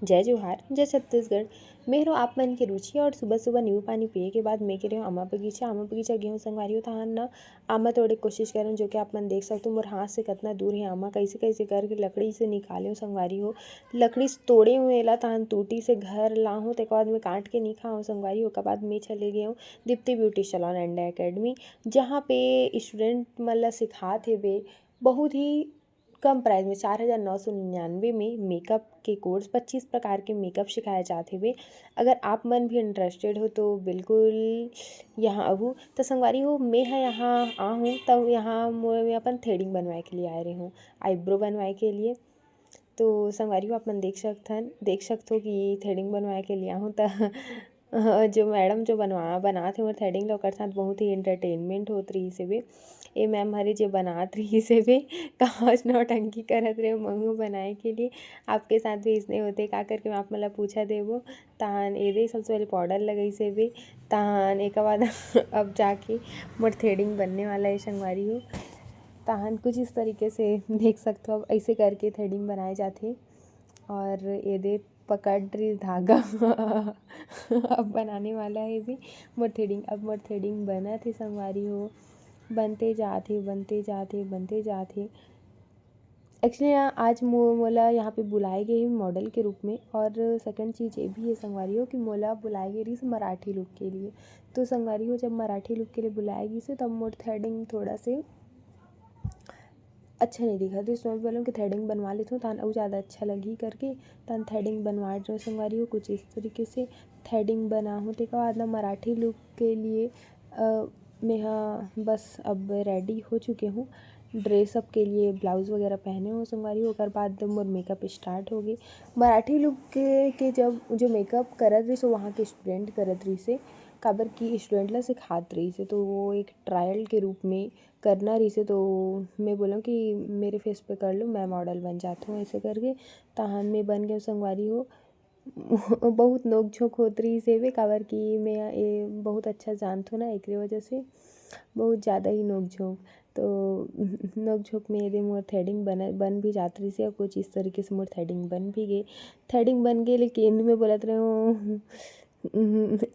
जय जोहार जय छत्तीसगढ़। मैं हूँ आप मन के रुचि और सुबह सुबह नींबू पानी पिए के बाद मैं कह रही हूँ अम्मा बगीचा गेहूँ संगवारी हो तहान ना अम्मा तोड़े कोशिश करूँ जो कि आप मन देख सकते हो मोर हाथ से कितना दूर है अम्मा कैसे कैसे करके लकड़ी से निकाले संगवारी हो लकड़ी से तोड़े हुए ला तहान टूटी से घर लाऊँ तेके बाद मैं काट के नहीं खाऊँ संगवारी हो के बाद मैं चले गई हूँ Deepti beauty salon and academy जहाँ पे स्टूडेंट मतलब सिखाते हुए बहुत ही कम प्राइस में 4,999 में मेकअप के कोर्स 25 प्रकार के मेकअप सिखाए जाते हुए अगर आप मन भी इंटरेस्टेड हो तो बिल्कुल यहाँ आहू तो संगवारी हो मैं यहाँ आहूँ तब यहाँ मैं अपन थ्रेडिंग बनवाए के लिए आए रही हूँ आईब्रो बनवाए के लिए। तो संगवारी हो आप मन देख सकते हो कि थ्रेडिंग बनवाए के लिए आहूँ तो जो मैडम जो बनाते मोर थ्रेडिंग ला ओकर साथ बहुत ही एंटरटेनमेंट होत रही से बे ए मैम हरे जो बनात रही से बे काज नौटंकी करत रहे मंगू बनाए के लिए आपके साथ भी इसने होते का करके मैं आप मतलब पूछा देबो तहान एदे सबसे पहले पाउडर लगई से बे तहान एक बाद अब जाके मोर थ्रेडिंग बनने वाला है संगवारी हो तहान कुछ इस तरीके से देख सकते हो अब ऐसे करके थ्रेडिंग बनाए जाते और एदे पकड़ रही धागा अब बनाने वाला है भी मोर थ्रेडिंग बना थे संगवारी हो बनते जाते एक्चुअली आज मोला यहाँ पे बुलाए गए हैं मॉडल के रूप में और सेकंड चीज़ ये भी है संगवारी हो कि मोला बुलाए गई रही मराठी लुक के लिए। तो संगवारी हो जब मराठी लुक के लिए बुलाएगी से तब मोर थ्रेडिंग थोड़ा से अच्छा नहीं दिखा तो इसमें बोलूँ कि थ्रेडिंग बनवा लेती हूँ तान और ज़्यादा अच्छा लगी करके तान थ्रेडिंग बनवा जो संगवारी हो कुछ इस तरीके से थ्रेडिंग बना हूँ तेका बाद ना मराठी लुक के लिए मैं हाँ बस अब रेडी हो चुके हूँ ड्रेसअप के लिए ब्लाउज़ वगैरह पहने हो संगवारी हो ओकर बाद मोर मेकअप स्टार्ट हो गई मराठी लुक के जब जो मेकअप करत रही सो वहाँ के स्टूडेंट करत रही से काबर की स्टूडेंट ला सिखात रही से तो वो एक ट्रायल के रूप में करना रही से तो मैं बोला कि मेरे फेस पे कर लो मैं मॉडल बन जाती हूँ ऐसे करके तहान में बन गए संगवारी हो बहुत नोक झोंक होत रही से वे काबर की मैं ये बहुत अच्छा जानती हूँ ना एक वजह से बहुत ज़्यादा ही नोक झोंक तो नोक झोंक में यदि मोर थ्रेडिंग बन भी जाती रही से और कुछ इस तरीके से मोर थ्रेडिंग बन भी गई थ्रेडिंग बन गई लेकिन मैं बोलत रही हूँ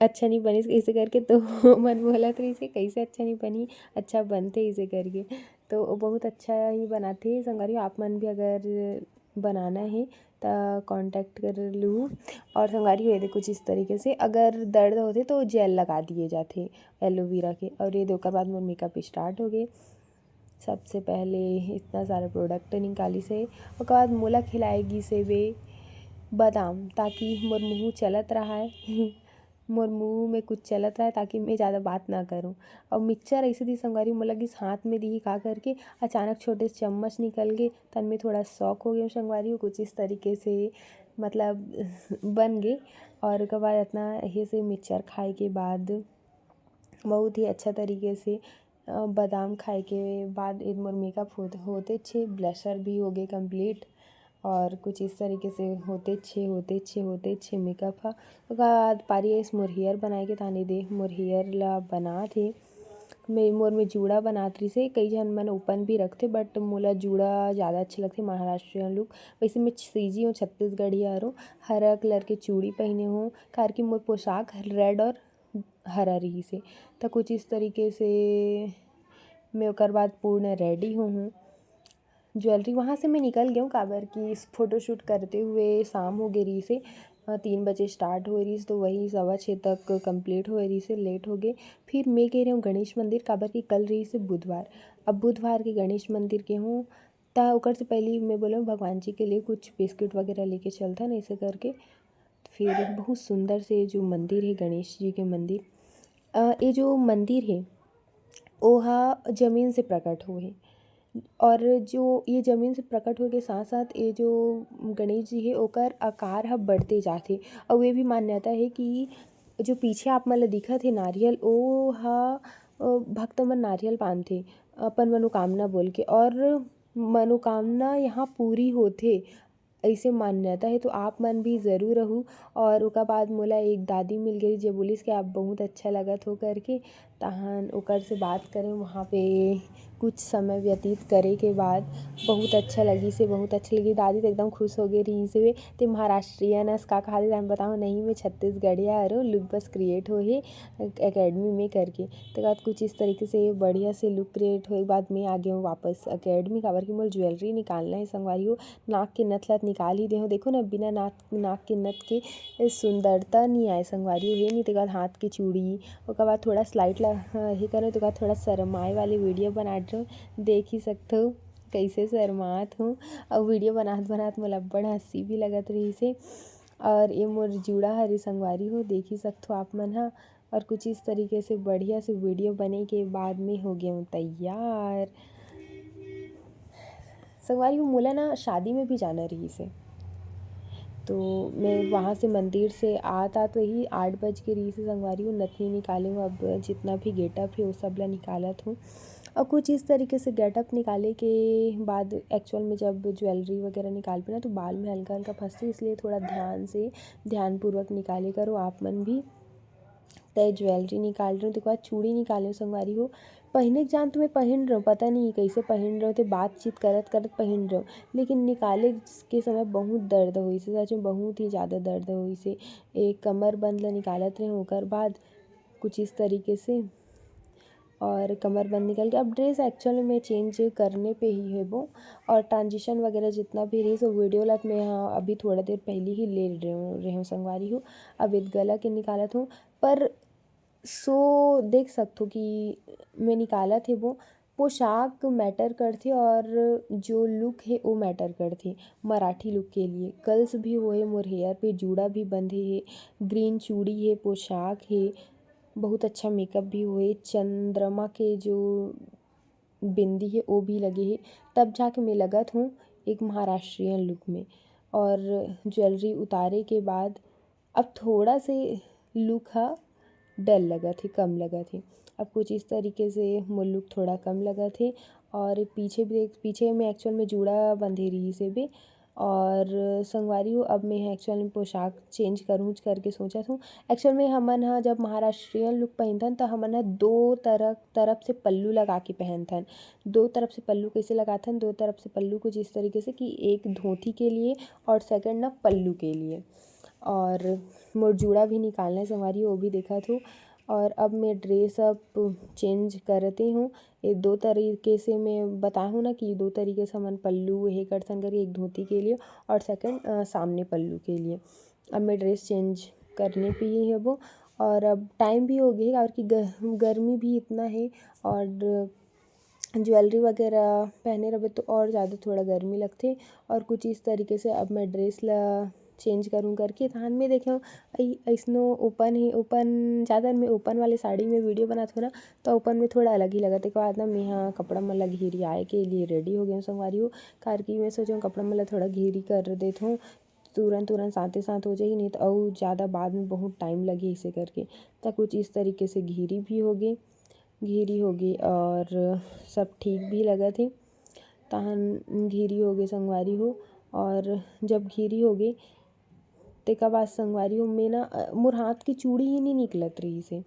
अच्छा नहीं बनी ऐसे करके तो मन बोलत रही से कैसे अच्छा नहीं बनी अच्छा बनते इसे करके तो बहुत अच्छा ही बनाते संगवारी आप मन भी अगर बनाना है तो कांटेक्ट कर लूँ और संगवारी हो कुछ इस तरीके से अगर दर्द होते तो जेल लगा दिए जाते एलोवेरा के और ये दोकर बाद मोर मेकअप स्टार्ट हो गए। सबसे पहले इतना सारा प्रोडक्ट निकाली से उसके बाद मोला खिलाएगी से वे बादाम ताकि मोर मुँह चलत रहा है मोर मुँह में कुछ चलत रहा है ताकि मैं ज़्यादा बात ना करूँ और मिक्सचर ऐसे दी संगवारी मोला कि हाथ में दी खा करके अचानक छोटे से चम्मच निकल गए तन में थोड़ा शौक हो गया संगवारी कुछ इस तरीके से मतलब बन गए और उसके बाद इतना ऐसे मिक्सचर खाए के बाद बहुत ही अच्छा तरीके से बादाम खाए के बाद एक मोर मेकअप होते छे ब्लशर भी हो गए कंप्लीट और कुछ इस तरीके से होते छे मेकअप हा उसके बाद पारी इस मोर हेयर बनाए के ताने दे मोर हेयर ला बना थे मोर में जूड़ा बनात रही से कई जन मन ओपन भी रखते बट मोला जूड़ा ज़्यादा अच्छे लगते महाराष्ट्रियन लुक वैसे मैं सीजी हूँ छत्तीसगढ़ी हूँ हरा कलर के चूड़ी पहने हूँ कार की मोर पोशाक रेड और हरा रही से तो कुछ इस तरीके से मैं ओकर बाद पूर्ण रेडी हूँ ज्वेलरी वहाँ से मैं निकल गया हूँ काबर की फ़ोटोशूट करते हुए शाम हो गई रही से 3 बजे स्टार्ट हो रही तो वही 6:15 तक कंप्लीट हो रही से लेट हो गए फिर मैं कह रही हूँ गणेश मंदिर काबर की कल रही से बुधवार अब बुधवार के गणेश मंदिर के हूँ ता ओकर से पहले मैं बोला भगवान जी के लिए कुछ बिस्किट वगैरह लेके चलता ना ऐसे करके फिर बहुत सुंदर से जो मंदिर है गणेश जी के मंदिर ये जो मंदिर है ओहा ज़मीन से प्रकट हुए और जो ये ज़मीन से प्रकट हो के साथ साथ ये जो गणेश जी है ओकर आकार ह बढ़ते जाते और ये भी मान्यता है कि जो पीछे आप मन ला दिखत है नारियल ओ हा भक्त मन नारियल बांधथे अपन मनोकामना बोल के और मनोकामना यहाँ पूरी होथे ऐसे मान्यता है तो आप मन भी ज़रूर रहू और उसका बाद मोला एक दादी मिल गई जो बोलिस कि आप बहुत अच्छा लगत हो करके तहन ओकर से बात करें वहाँ पे कुछ समय व्यतीत करे के बाद बहुत अच्छा लगी से, बहुत अच्छी लगी। दादी तो एकदम खुश हो गई रही से। ते महाराष्ट्रियन अस का कहा हम बताओ नहीं, मैं छत्तीसगढ़िया अरो लुक बस क्रिएट हो ही एकेडमी में करके। तो बाद कुछ इस तरीके से बढ़िया से लुक क्रिएट हो बाद में आ गया हूँ वापस एकेडमी। काबर की मोल ज्वेलरी निकालना है संगवारी हो। नाक के नथ लत निकाल ही दे हो, देखो ना बिना नाक के नथ के सुंदरता नहीं आए संगवारी हो। नहीं तो हाथ की चूड़ी ओकर बाद थोड़ा स्लाइड ही करो तो थोड़ा शरमाए वाली वीडियो बना दो, देख ही सकते हो कैसे शर्मात हूँ। और वीडियो बनात मोला अब्बड़ हंसी भी लगत रही से। और ये मोर जुड़ा हरी संगवारी हो, देख ही सकते हो आप मन हा। और कुछ इस तरीके से बढ़िया से वीडियो बने के बाद में हो गया हूँ तैयार संगवारी हो। मोला ना शादी में भी जाना रही से, तो मैं वहाँ से मंदिर से आता तो ही 8 बज के रही से संगवारी हूँ। नथनी निकाले हूँ, अब जितना भी गेटअप है वो सब ला निकालत हूँ। और कुछ इस तरीके से गेटअप निकाले के बाद एक्चुअल में जब ज्वेलरी वगैरह निकाल पे ना तो बाल में हल्का हल्का फंसती, इसलिए थोड़ा ध्यानपूर्वक निकाले करो आप मन भी। तय ज्वेलरी निकाल रही हूँ, उसके बाद चूड़ी निकाल रही हूँ संगवारी हो। पहने के जान तो मैं पहन रहा हूँ, पता नहीं कैसे पहन रहे हो, तो बातचीत करत करत पहन रहे हो, लेकिन निकाले के समय बहुत दर्द हुई से, सच में बहुत ही ज़्यादा दर्द हुई से। एक कमर बंद ला निकालत रहे होकर बाद कुछ इस तरीके से, और कमर बंद निकल के अब ड्रेस एक्चुअल में चेंज करने पे ही है वो। और ट्रांजिशन वगैरह जितना भी रही सो वीडियो लत में हाँ अभी थोड़ा देर पहले ही ले रहे हूँ संगवारी हूँ। अब इत गला के निकालत हूँ, पर सो देख सकते हो कि मैं निकाला थे वो पोशाक मैटर करती और जो लुक है वो मैटर करती मराठी लुक के लिए। कर्ल्स भी वो है, मोर हेयर पे जूड़ा भी बंधे है, ग्रीन चूड़ी है, पोशाक है, बहुत अच्छा मेकअप भी हुए, चंद्रमा के जो बिंदी है वो भी लगे है, तब जाके मैं लगत हूँ एक महाराष्ट्रियन लुक में। और ज्वेलरी उतारे के बाद अब थोड़ा से लुक हा डल लगा थे, कम लगा थे। अब कुछ इस तरीके से मोर लुक थोड़ा कम लगा थे। और पीछे में एक्चुअल में जूड़ा बंधे रही से भी। और संगवारी हो अब मैं एक्चुअल में पोशाक चेंज करूँ करके सोचा था। एक्चुअल में हमन हा जब महाराष्ट्रियन लुक पहनथन तो हमन हा दो तरफ से पल्लू लगा के पहनथन। दो तरफ से पल्लू कैसे लगाथन, दो तरफ से पल्लू कुछ इस तरीके से कि एक धोती के लिए और सेकंड ना पल्लू के लिए। और मोर जूड़ा भी निकालना है संगवारी हो, वो भी देखा था। और अब मैं ड्रेस अब चेंज करती हूँ। ये दो तरीके से मैं बताऊँ ना कि दो तरीके से हमन पल्लू हे करथन करी, एक धोती के लिए और सेकंड सामने पल्लू के लिए। अब मैं ड्रेस चेंज करने पे ही है वो। और अब टाइम भी हो गया और कि गर्मी भी इतना है, और ज्वेलरी वगैरह पहने रहे तो और ज़्यादा थोड़ा गर्मी लगती। और कुछ इस तरीके से अब मैं ड्रेस ला चेंज करूँ करके थान में देखे ऐसनो ओपन ज़्यादा मैं ओपन वाले साड़ी में वीडियो बनाती हूँ ना, तो ओपन में थोड़ा अलग ही लगा था। बाद ना मैं हाँ कपड़ा मतलब घेरी आए के लिए रेडी हो गई हूँ संगवारी हूँ। कार की मैं सोचा कपड़ा मतलब थोड़ा घेरी कर देती हूँ, तुरंत साथ ही साथ हो जाएगी, नहीं तो और ज़्यादा बाद में बहुत टाइम लगे इसे करके। तो कुछ इस तरीके से घेरी हो गई और सब ठीक भी लगा थे। तहन घेरी हो गई संगवारी हो। और जब घेरी हो गई तेका बाद संगवारी हो मैं ना मोर हाथ की चूड़ी ही नहीं निकलत रही से।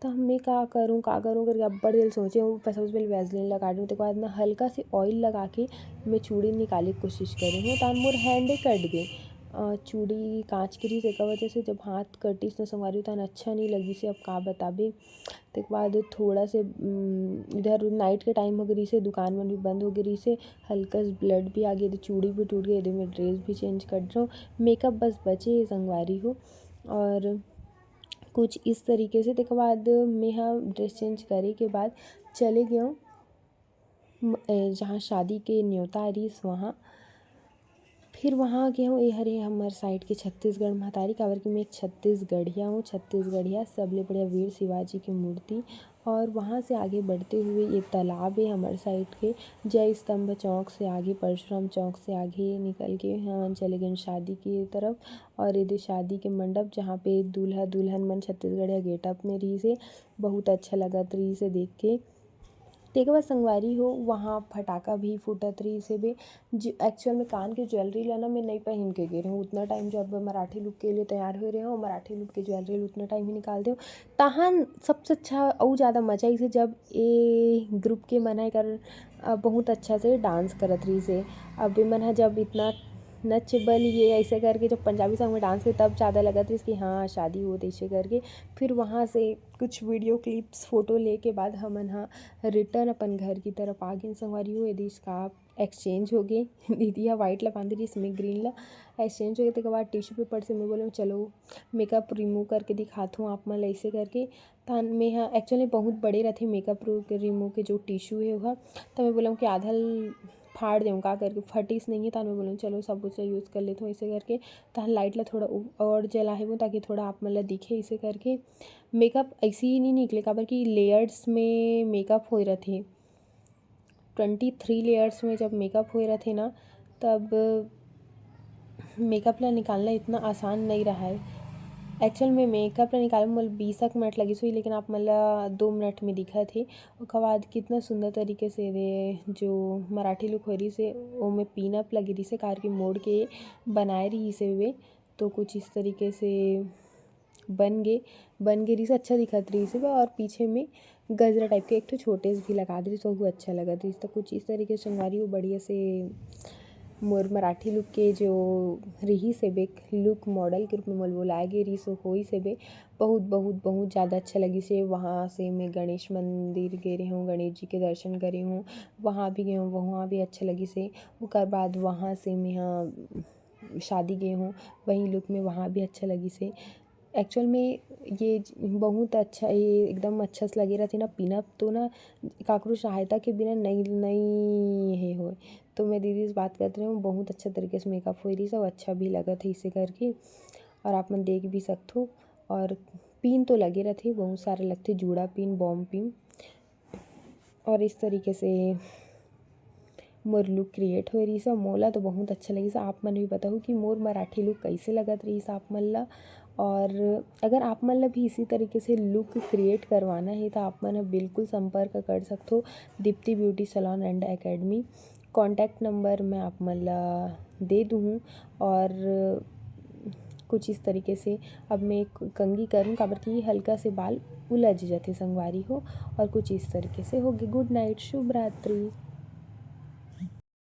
तो मैं का करूँ करके अब्बड़ देर सोचे हूँ। सबसे पहले वैसलीन लगा दूँ, उसके बाद ना हल्का से ऑयल लगा के मैं चूड़ी निकालने की कोशिश करी हूँ, तहन मोर हैंडे कट गई। चूड़ी कांच की रही एक वजह से जब हाथ कटिस न संगवारी तहन अच्छा नहीं लगी से। अब का बताबे। उसके बाद थोड़ा से इधर नाइट के टाइम हो गई से, दुकान में भी बंद हो गई से, हल्का से ब्लड भी आ गया थी, चूड़ी भी टूट गई थी, मैं ड्रेस भी चेंज कर रहा हूँ, मेकअप बस बचे संगवारी हो। और कुछ इस तरीके से उसके बाद मैं हाँ ड्रेस चेंज करे के बाद चले गया हूँ जहाँ शादी के न्योता आ रही वहाँ। फिर वहाँ गया हूँ ये हरे हमारे साइड के छत्तीसगढ़ महतारी, काबर की मैं एक छत्तीसगढ़िया हूँ। छत्तीसगढ़िया सबले बढ़िया वीर शिवाजी की मूर्ति। और वहाँ से आगे बढ़ते हुए ये तालाब है हमारे साइड के, जय स्तंभ चौक से आगे, परशुराम चौक से आगे निकल के हाँ चले गए शादी की तरफ। और ये शादी के मंडप जहाँ पे दूल्हा दुल्हन मन छत्तीसगढ़िया गेटअप में रही से, बहुत अच्छा लगा रही से देख के। तेके बाद संगवारी हो वहाँ फटाका भी फूटत रही से बे एक्चुअल में कान के ज्वेलरी लाना मैं नहीं पहन के गई रहूँ उतना टाइम। जब मराठी लुक के लिए तैयार हो रहे हो मराठी लुक के ज्वेलरी उतना टाइम ही निकाल दो तहन सबसे अच्छा और ज़्यादा मजा इसे जब ए ग्रुप के मन है कर बहुत अच्छा से डांस करत रही से। अब मन है जब इतना नच बल ये ऐसे करके जब पंजाबी सॉन्ग में डांस के तब ज़्यादा लगा था कि हाँ शादी हो ऐसे करके। फिर वहाँ से कुछ वीडियो क्लिप्स फ़ोटो लेके बाद हमन हाँ रिटर्न अपन घर की तरफ आ गए। संगवारी हो यदि इसका एक्सचेंज हो गए दीदी वाइट ला बांध रही इसमें ग्रीन ला एक्सचेंज हो गए। के बाद टिश्यू पेपर से मैं बोला चलो मेकअप रिमूव करके दिखाता हूँ आप मन ऐसे करके। तो मैं हाँ एक्चुअली बहुत बड़े रहते मेकअप रिमूव के जो टिश्यू है वह तो मैं बोला कि आधा फाड़ दूँ का करके फटीस नहीं है। तो मैं बोलूँ चलो सब कुछ यूज़ कर लेते हो ऐसे करके। तो लाइट ला थोड़ा और जला है वो ताकि थोड़ा आप मतलब दिखे ऐसे करके। मेकअप ऐसे ही नहीं निकले काबर कि लेयर्स में मेकअप हो रहे थे 23 लेयर्स में जब मेकअप हो रहे थे ना तब मेकअप ला निकालना इतना आसान नहीं रहा है। एक्चुअल में मेकअप ला निकालने में 20 मिनट लगी हुई लेकिन आप मतलब 2 मिनट में दिखा थे। उसके बाद कितना सुंदर तरीके से वे जो मराठी लुक हो रही से वो में पिन अप लगी रही से कार की मोड़ के बनाए रही से वे तो कुछ इस तरीके से बन गए रही से अच्छा दिखत रही से। और पीछे में गजरा टाइप के एक तो छोटे से भी लगा दी तो वो अच्छा लगा रही तो कुछ इस तरीके से संगवारी वो बढ़िया से मोर मराठी लुक के जो रही से बे लुक मॉडल के रूप में मोल बुलाए गए रही सो होई से बे बहुत ज़्यादा अच्छा लगी से। वहाँ से मैं गणेश मंदिर गए रही हूँ गणेश जी के दर्शन करे हूँ वहाँ भी गए हूँ वहाँ भी अच्छा लगी से। उसके बाद वहाँ से मैं यहाँ शादी गए हूँ वही लुक में वहाँ भी अच्छा लगी से। एक्चुअल में ये बहुत अच्छा ये एकदम अच्छा से लगे रहते ना पिनअप तो ना काकरो सहायता के बिना नहीं है हो। तो मैं दीदी से बात करते रही हूँ बहुत अच्छा तरीके से मेकअप हो रही सब अच्छा भी लगा था इसे करके और आप मन देख भी सकते हो। और पिन तो लगे रहते बहुत सारे लगते जूड़ा पिन बॉम पिन और इस तरीके से मोर लुक क्रिएट हो रही सब मोला तो बहुत अच्छा लगी सा। आप मन भी बताओ कि मोर मराठी लुक कैसे लगत रही सा आप मन ला। और अगर आप मन ला भी इसी तरीके से लुक क्रिएट करवाना है तो आप मन बिल्कुल संपर्क कर सकते हो Deepti beauty salon and academy. Contact number मैं आप मन ला दे दूँ। और कुछ इस तरीके से अब मैं कंघी करूँ काबर कि हल्का से बाल उलझ जाते संगवारी हो और कुछ इस तरीके से होगी। गुड नाइट शुभ रात्रि।